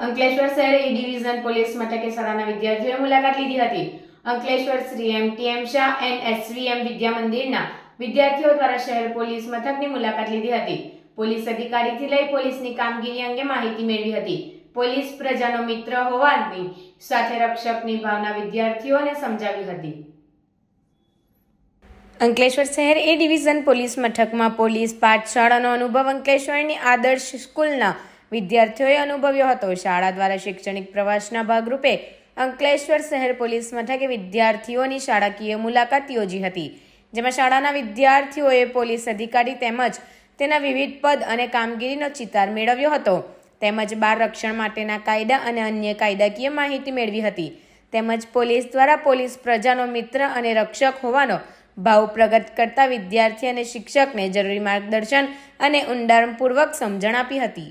અંકલેશ્વર શહેર એ division police મથકે શાળાના વિદ્યાર્થીઓએ મુલાકાત લીધી હતી. અંકલેશ્વર શ્રી એમ.ટી.એમ. શાહ એન્ડ એસ.વી.એમ. વિદ્યા મંદિરના વિદ્યાર્થીઓ દ્વારા શહેર પોલીસ મથકની મુલાકાત લીધી હતી. પોલીસ અધિકારીથી લઈ પોલીસની કામગીરી અંગે માહિતી મેળવી હતી. પોલીસ પ્રજાનો મિત્ર હોવાની સાથે રક્ષકની ભાવના વિદ્યાર્થીઓને સમજાવી હતી. અંકલેશ્વર શહેર એ ડિવિઝન પોલીસ મથકમાં પોલીસ પાઠશાળાનો અનુભવ અંકલેશ્વરની આદર્શ સ્કૂલના વિદ્યાર્થીઓએ અનુભવ્યો હતો. શાળા દ્વારા શૈક્ષણિક પ્રવાસના ભાગરૂપે અંકલેશ્વર શહેર પોલીસ મથકે વિદ્યાર્થીઓની શાળાકીય મુલાકાત યોજી હતી, જેમાં શાળાના વિદ્યાર્થીઓએ પોલીસ અધિકારી તેમજ તેના વિવિધ પદ અને કામગીરીનો ચિતાર મેળવ્યો હતો, તેમજ બાળ રક્ષણ માટેના કાયદા અને અન્ય કાયદાકીય માહિતી મેળવી હતી, તેમજ પોલીસ દ્વારા પોલીસ પ્રજાનો મિત્ર અને રક્ષક હોવાનો ભાવ પ્રગટ કરતા વિદ્યાર્થી અને શિક્ષકને જરૂરી માર્ગદર્શન અને ઊંડાણપૂર્વક સમજણ આપી હતી.